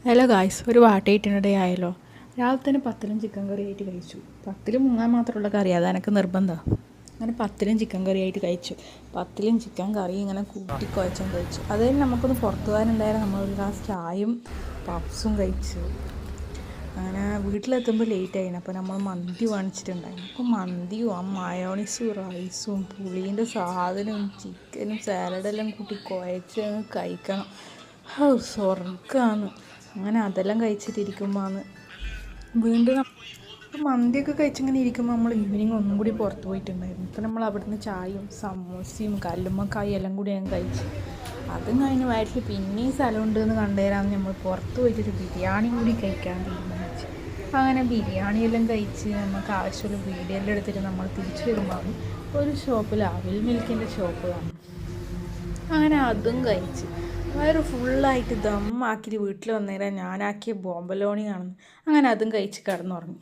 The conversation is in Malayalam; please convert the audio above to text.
ഹലോ ഗായ്സ്, ഒരു വാട്ടയിട്ടിനിടെ ആയല്ലോ. രാവിലെ തന്നെ പത്തിലും ചിക്കൻ കറി ആയിട്ട് കഴിച്ചു. പത്തിലും മുങ്ങാൻ മാത്രമുള്ള കറി, അത് എനിക്ക് നിർബന്ധമാണ്. അങ്ങനെ പത്തിലും ചിക്കൻ കറി ആയിട്ട് കഴിച്ചു. പത്തിലും ചിക്കൻ കറി ഇങ്ങനെ കൂട്ടി കുഴച്ചും കഴിച്ചു. അത് കഴിഞ്ഞ് നമുക്കൊന്ന് പുറത്തു പോകാനുണ്ടായാലും നമ്മളൊരു ഗ്ലാസ് ചായയും പപ്സും കഴിച്ചു. അങ്ങനെ വീട്ടിലെത്തുമ്പോൾ ലേറ്റായിരുന്നു. അപ്പോൾ നമ്മൾ മന്തി വാങ്ങിച്ചിട്ടുണ്ടായിരുന്നു. അപ്പോൾ മന്തിയും ആ മയോണീസും റൈസും പുളീൻ്റെ സാധനവും ചിക്കനും സാലഡെല്ലാം കൂട്ടി കുഴച്ച് കഴിക്കണം. സ്വർഗ്ഗമാണ്. അങ്ങനെ അതെല്ലാം കഴിച്ചിട്ടിരിക്കുമ്പോഴാണ് വീണ്ടും മന്തിയൊക്കെ കഴിച്ചിങ്ങനെ ഇരിക്കുമ്പോൾ നമ്മൾ ഈവനിങ് ഒന്നും കൂടി പുറത്ത് പോയിട്ടുണ്ടായിരുന്നു. അപ്പോൾ നമ്മൾ അവിടുന്ന് ചായയും സമൂസയും കല്ലുമ്മക്കായും എല്ലാം കൂടി ഞാൻ കഴിച്ചു. അതും കഴിഞ്ഞ് വയറ്റിൽ പിന്നെയും സ്ഥലമുണ്ട് എന്ന് കണ്ടുതരാമെന്ന് നമ്മൾ പുറത്ത് പോയിട്ടൊരു ബിരിയാണി കൂടി കഴിക്കാൻ തീരുമാനിച്ചു. അങ്ങനെ ബിരിയാണിയെല്ലാം കഴിച്ച് നമുക്ക് ആവശ്യമുള്ള വീഡിയോയെല്ലാം എടുത്തിട്ട് നമ്മൾ തിരിച്ചു വരുമ്പോൾ ഒരു ഷോപ്പിൽ അവിൽ മിൽക്കിൻ്റെ ഷോപ്പ് കാണും. അങ്ങനെ അതും കഴിച്ച് വയറ് ഫുള്ളായിട്ട് ദമ്മാക്കിയിട്ട് വീട്ടിൽ വന്നേരം ഞാനാക്കിയ ബോംബലോണി കാണുന്നു. അങ്ങനെ അതും കഴിച്ച് കിടന്നുറങ്ങി.